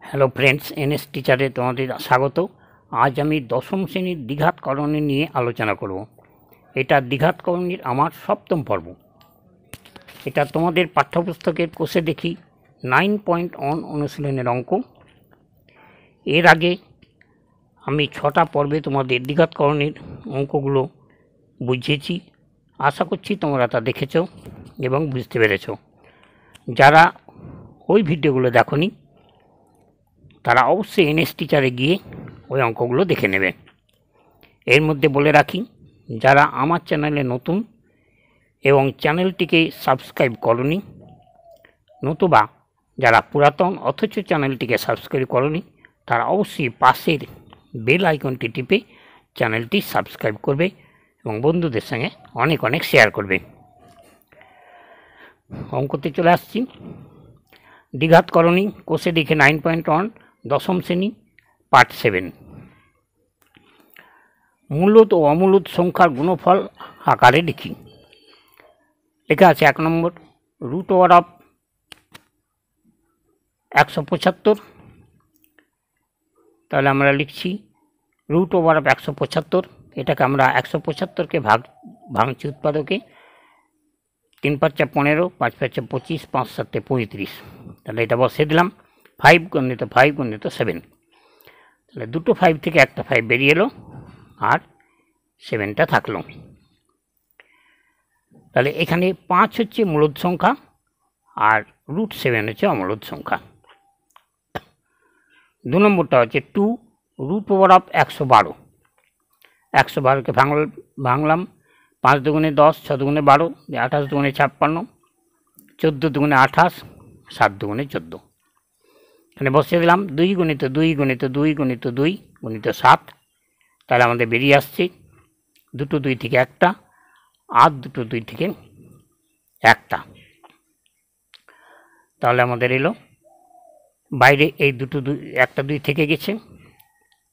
Hello friends, NS টিচারে তোমাদের স্বাগত। আজ আমি দশম শ্রেণীর দ্বিঘাত করণী নিয়ে আলোচনা করব। এটা দ্বিঘাত করণীর আমার সপ্তম পর্ব। এটা তোমাদের পাঠ্যপুস্তকের কোষে দেখি 9.1 অনুশীলনের অঙ্ক। এর আগে আমি 6টা পর্বে তোমাদের দ্বিঘাত করণীর অঙ্কগুলো বুঝিয়েছি। আশা করছি তোমরা তা দেখেছ এবং বুঝতে পেরেছ। যারা ওই ভিডিওগুলো দেখোনি তারা অবশ্যই এনএস টিচারে গিয়ে ওই অঙ্কগুলো দেখে নেবে। এর মধ্যে বলে রাখি, যারা আমার চ্যানেলে নতুন এবং চ্যানেলটিকে সাবস্ক্রাইব করনি, নতুবা যারা পুরাতন অথচ চ্যানেলটিকে সাবস্ক্রাইব করনি, তারা অবশ্যই পাশের বেল আইকনটি টিপে চ্যানেলটি সাবস্ক্রাইব করবে এবং বন্ধুদের সঙ্গে অনেক অনেক শেয়ার করবে। অঙ্কতে চলে আসছি। দ্বিঘাত করণী কোষে দেখে 9.1 দশম শ্রেণী পার্ট 7। মূলদ ও অমূলদ সংখ্যার গুণফল আকারে লিখি। লেখা আছে 1 নম্বর √ওভার 175। তাহলে আমরা লিখছি √ওভার 175। এটাকে আমরা 175কে ভাঙছি উৎপাদকে। 3 × 5 = 15, 5 × 5 = 25, 5 × 7 = 35। তাহলে এটা বসিয়ে দিলাম। 5 × 5 × 7। তাহলে দুটো 5 থেকে একটা 5 বেরিয়ে এলো আর 7টা থাকলো। তাহলে এখানে 5 হচ্ছে মূলদ সংখ্যা আর √7 হচ্ছে অমূলদ সংখ্যা। 2 নম্বরটা হচ্ছে 2 √ওভার 112। 112কে ভাঙলাম। 5 × 2 = 10, 6 × 2 = 12, 28 × 2 = 56, 14 × 2 = 28, 7 × 2 = 14। এখানে বসিয়ে দিলাম 2 × 2 × 2 × 2 × 7। তাহলে আমাদের বেরিয়ে আসছে দুটো 2 থেকে একটা আর দুটো 2 থেকে একটা। তাহলে আমাদের এলো বাইরে এই দুটো একটা 2 থেকে গেছে।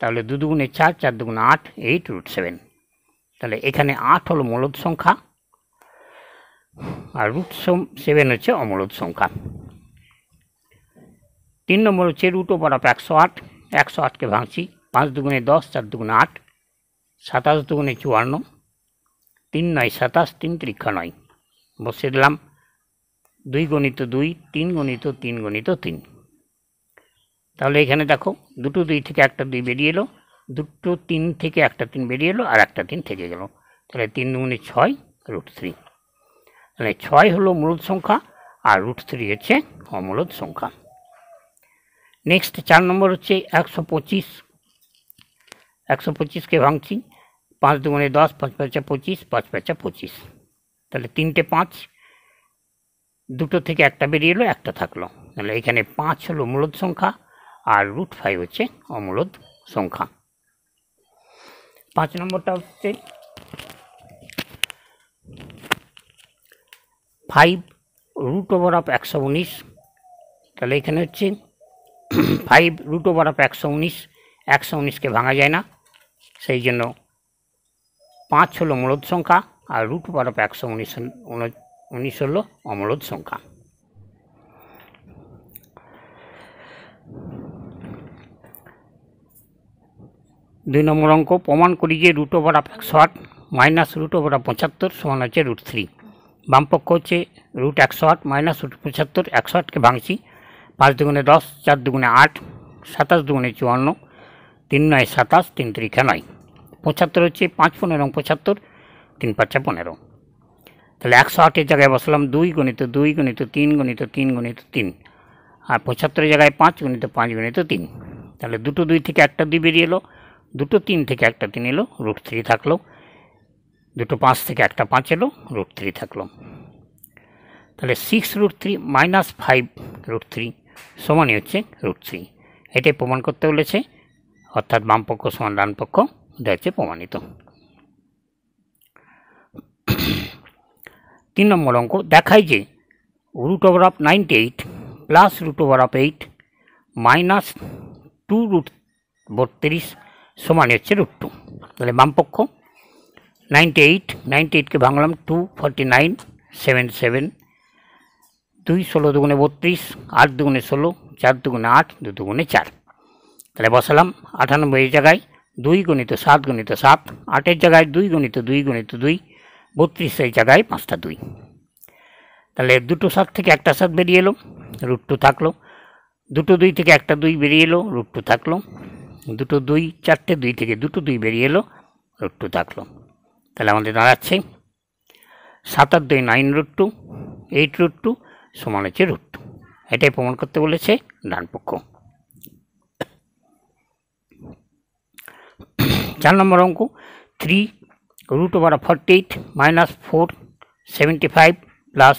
তাহলে 2 × 2 = 4, 4 × 2 = 8, 8 √7। তাহলে এখানে 8 হলো মূলদ সংখ্যা আর √7 হচ্ছে অমূলদ সংখ্যা। 3 নম্বর হচ্ছে √ওভার 108। 108কে ভাঙছি। 5 × 2 = 10, 4 × 2 = 8, 27 × 2 = 54, 3 × 9 = 27, 3 × 3 = 9। বসিয়ে দিলাম 2 × 2, 3 × 3 × 3। তাহলে এখানে দেখো দুটো 2 থেকে একটা 2 বেরিয়ে এলো, দুটো 3 থেকে একটা 3 বেরিয়ে এলো আর একটা 3 থেকে গেল। তাহলে 3 × 2 = 6 √3। তাহলে 6 হলো মূলদ সংখ্যা আর √3 হচ্ছে অমূলদ সংখ্যা। নেক্সট 4 নম্বর হচ্ছে 125। 125কে ভাঙছি। 5 × 2 = 10, 5 × 5 = 25, 5 × 5 = 25। তাহলে 3টে 5, দুটো থেকে একটা বেরিয়ে এলো, একটা থাকলো। তাহলে এখানে 5 হলো মূলদ সংখ্যা আর √5 হচ্ছে অমূলদ সংখ্যা। 5 নম্বরটা হচ্ছে 5 √ওভার 119। তাহলে এখানে হচ্ছে 5 √ওভার 119। 119কে ভাঙা যায় না, সেই জন্য 5 হলো মূলদ সংখ্যা আর √ওভার 119 হলো অমূলদ সংখ্যা। 2 নম্বর অঙ্ক, প্রমাণ করি যে √ওভার 108 মাইনাস √ওভার 75 সমান হচ্ছে √3। বাম পক্ষ হচ্ছে √108 মাইনাস √75। 108কে ভাঙছি। 5 × 2 = 10, 4 × 2 = 8, 27 × 2 = 54, 3 × 9 = 27, 3 × 3 = 9। 75 হচ্ছে 5 × 15 = 75, 3 × 5 = 15। তাহলে 108-এর জায়গায় বসলাম 2 × 2 × 3 × 3 × 3 আর 75-এর জায়গায় 5 × 5 × 3। তাহলে দুটো 2 থেকে একটা 2 বেরিয়ে এলো, দুটো 3 থেকে একটা 3 এলো, √3 থাকলো। দুটো 5 থেকে একটা 5 এলো, √3 থাকলো। তাহলে 6 √3 মাইনাস 5 √3 সমানই হচ্ছে √3। এটাই প্রমাণ করতে বলেছে, অর্থাৎ বাম পক্ষ সমান ডান পক্ষ, এটা হচ্ছে প্রমাণিত। 3 নম্বর অঙ্ক, দেখায় যে √ওভার 98 প্লাস √ওভার 8 মাইনাস 2√32 সমান হচ্ছে √2। তাহলে বাম পক্ষ 98কে ভাঙলাম। 2 49 7 7, 2 16 × 2 = 32, 8 × 2 = 16, 4 দুগুণে 8, 2 দুগুণে 4। তাহলে বসালাম 98 এর জায়গায় 2 গুণিত 7 গুণিত 7, 8 এর জায়গায় 2 গুণিত 2 গুণিত 2, 32 এর জায়গায় 5টা 2। তাহলে দুটো 7 থেকে একটা 7 বেরিয়ে এলো, √2 থাকলো। দুটো 2 থেকে একটা 2 বেরিয়ে এলো, √2 থাকলো। দুটো 2, 4টে 2 থেকে দুটো 2 বেরিয়ে এলো, √2 থাকলো। তাহলে আমাদের দাঁড়াচ্ছে 7 আর 2 9√2, 8√2 সমান হচ্ছে √2। এটাই প্রমাণ করতে বলেছে ডান পক্ষ। 4 নম্বর অঙ্ক 3√48 - 475 +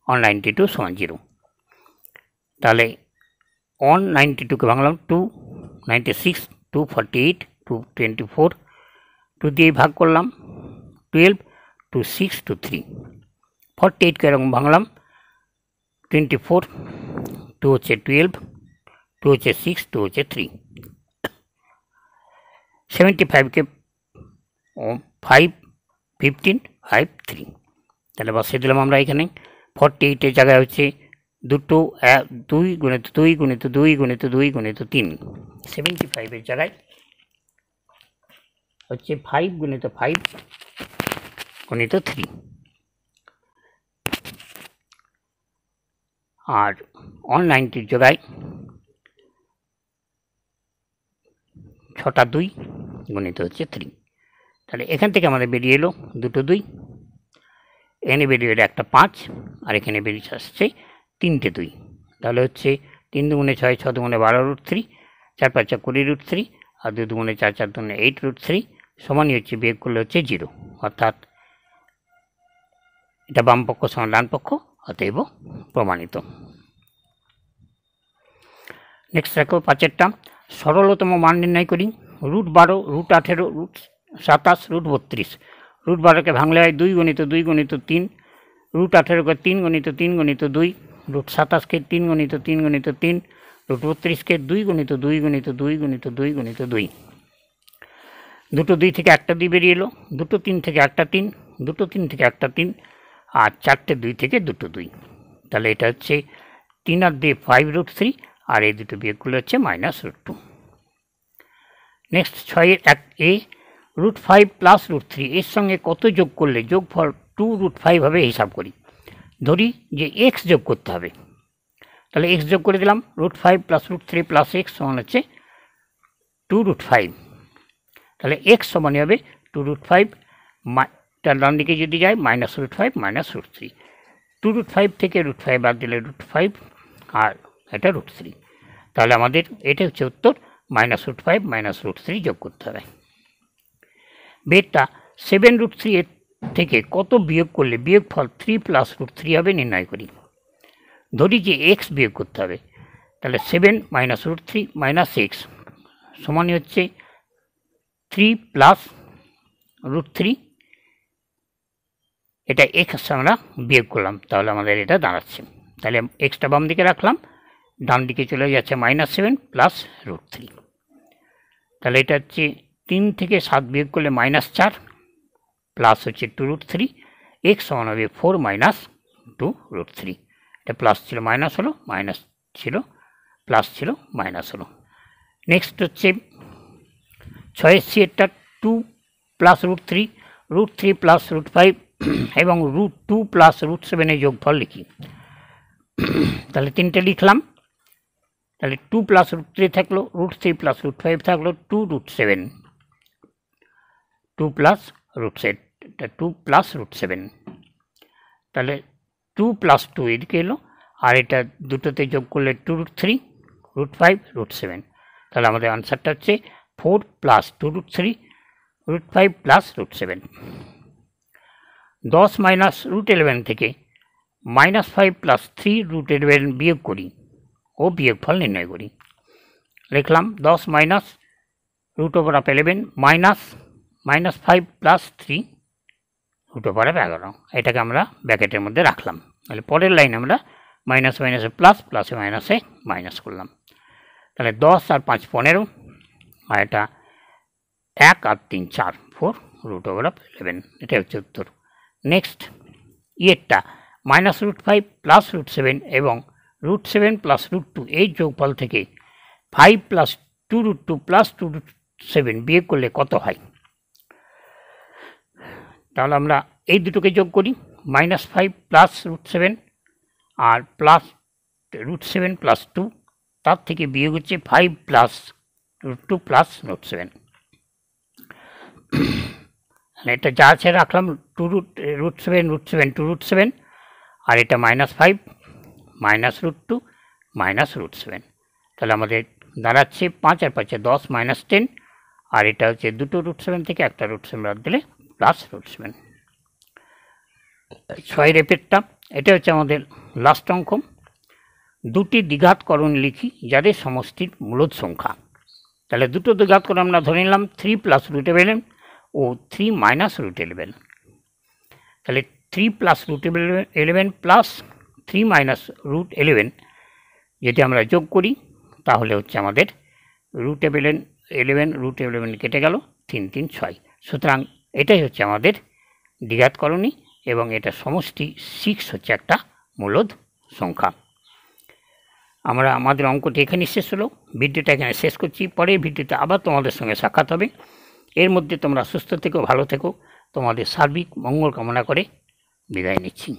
192 সমান 0। তাহলে 192কে ভাঙলাম 2, 96, 248, 224, 2 দিয়ে ভাগ করলাম 12, 2 6, 2 3। 48কে এরকম ভাঙলাম 24, 2 হচ্ছে 12, 2 হচ্ছে 6, 2 হচ্ছে 3। 75কে 5, 15, 5, 3। তাহলে বসিয়ে দিলাম আমরা এখানে। 48 এর জায়গায় হচ্ছে দুটো 2 গুণিত 2 গুণিত 2 গুণিত 2 গুণিত 3। 75 এর জায়গায় হচ্ছে 5 গুণিত 5 গুণিত 3। আর 190 জায়গায় 6টা 2 গুণিত হচ্ছে 3। তাহলে এখান থেকে আমাদের বেরিয়ে এলো দুটো 2, এখানে বেরিয়ে এলো একটা 5, আর এখানে বেরিয়ে আসছে 3টে 2। তাহলে হচ্ছে 3 দুগুণে 6, 6 দুগুণে 12√3, 4 5 20√3, আর 2 দুগুণে 4, 4 দুগুণে 8√3 সমানই হচ্ছে, বিয়োগ করলে হচ্ছে 0। অর্থাৎ এটা বাম পক্ষ সমান ডান পক্ষ, অতএব প্রমাণিত। নেক্সট দেখো 5এরটা, সরলতম মান নির্ণয় করি। √12, √18, √27, √32। √12কে ভাঙলে হয় 2 গুণিত 2 গুণিত 3, √18কে 3 গুণিত 3 গুণিত 2, √27কে 3 গুণিত 3 গুণিত 3, √32কে 2 গুণিত 2 গুণিত 2 গুণিত 2 গুণিত 2। দুটো 2 থেকে একটা 2 বেরিয়ে এলো, দুটো 3 থেকে একটা 3, দুটো 3 থেকে একটা 3, আর 4টে 2 থেকে দুটো 2। তাহলে এটা হচ্ছে 3 আর 2 5√3, আর এই দুটো বিয়োগ করলে হচ্ছে -√2। নেক্সট 6 এ √5 + √3 এর সঙ্গে কত যোগ করলে যোগফল 2√5 হবে হিসাব করি। ধরি যে x যোগ করতে হবে, তাহলে x যোগ করে দিলাম। √5 + √3 + x সমান হচ্ছে 2√5। তাহলে x সমান হবে 2√5, তার ডান দিকে যদি যায় -√5 -√3। 2√5 থেকে √5 বাদ দিলে √5, আর এটা √3। তাহলে আমাদের এটা হচ্ছে উত্তর, -√5 -√3 যোগ করতে হবে। বেরটা 7√3 এর থেকে কত বিয়োগ করলে বিয়োগফল 3 + √3 হবে নির্ণয় করি। ধরি যে x বিয়োগ করতে হবে, তাহলে 7 - √3 - x সমানই হচ্ছে 3 + √3। এটা x আমরা বিয়োগ করলাম, তাহলে আমাদের এটা দাঁড়াচ্ছে। তাহলে এক্সটা বাম দিকে রাখলাম, ডান দিকে চলে যাচ্ছে -7 + √3। তাহলে এটা হচ্ছে 3 থেকে 7 বিয়োগ করলে -4, প্লাস হচ্ছে 2√3, x সমান হবে 4 - 2√3। এটা প্লাস ছিল মাইনাস হলো, মাইনাস ছিল প্লাস ছিল মাইনাস হলো। নেক্সট হচ্ছে 6 এরটা 2 + √3, √3 + √5 এবং √2 + √7 এর যোগফল লিখি। তাহলে তিনটে লিখলাম। তাহলে 2 + √3 থাকলো, √3 + √5 থাকলো, 2√7, 2 + √7, এটা 2 + √7। তাহলে 2 + 2 এদিকে এলো, আর এটা দুটোতে যোগ করলে 2√3, √5, √7। তাহলে আমাদের আনসারটা হচ্ছে 4 + 2√3, √5 + √7। 10 - √11 থেকে -5 + 3 √11 বিয়োগ করি ও বিয়োগফল নির্ণয় করি। লিখলাম 10 - √11 -5 + 3 √11। এটাকে আমরা ব্র্যাকেটের মধ্যে রাখলাম। তাহলে পরের লাইন আমরা মাইনাস মাইনাসে প্লাস, প্লাসে মাইনাসে মাইনাস করলাম। তাহলে 10 আর 5 15, আর এটা 1 আর 3 4, 4 √11। এটা হচ্ছে উত্তর। নেক্সট ইয়েরটা -√5 + √7 এবং √7 প্লাস √2 এই যোগফল থেকে 5 প্লাস 2√2 প্লাস 2√7 বিয়োগ করলে কত হয়? তাহলে আমরা এই দুটোকে যোগ করি, -5 প্লাস √7 আর প্লাস √7 প্লাস 2, তার থেকে বিয়োগ হচ্ছে 5 প্লাস √2 প্লাস √7। এটা যা আছে রাখলাম, √7 আর এটা -5 মাইনাস √2 মাইনাস √7। তাহলে আমাদের দাঁড়াচ্ছে 5 আর 5 10 -10, আর এটা হচ্ছে দুটো √7 থেকে একটা √7 বাদ দিলে প্লাস √7। 6 এপেরটা, এটা হচ্ছে আমাদের লাস্ট অঙ্ক। দুটি দ্বিঘাতকরণ লিখি যাদের সমষ্টির মূলদ সংখ্যা। তাহলে দুটো দ্বিঘাতকরণ আমরা ধরে নিলাম 3 প্লাস √11 ও 3 মাইনাস √11। তাহলে 3 প্লাস √11 প্লাস 3 মাইনাস √11 যদি আমরা যোগ করি তাহলে হচ্ছে আমাদের √11 কেটে গেল, 3 3 6। সুতরাং এটাই হচ্ছে আমাদের দ্বিঘাতকরণী এবং এটা সমষ্টি 6 হচ্ছে একটা মূলদ সংখ্যা। আমাদের অঙ্কটি এখানে শেষ হলো। ভিডিওটা এখানে শেষ করছি। পরের ভিডিওতে আবার তোমাদের সঙ্গে সাক্ষাৎ হবে। এর মধ্যে তোমরা সুস্থ থেকো, ভালো থেকো। তোমাদের সার্বিক মঙ্গল কামনা করে বিদায় নিচ্ছি।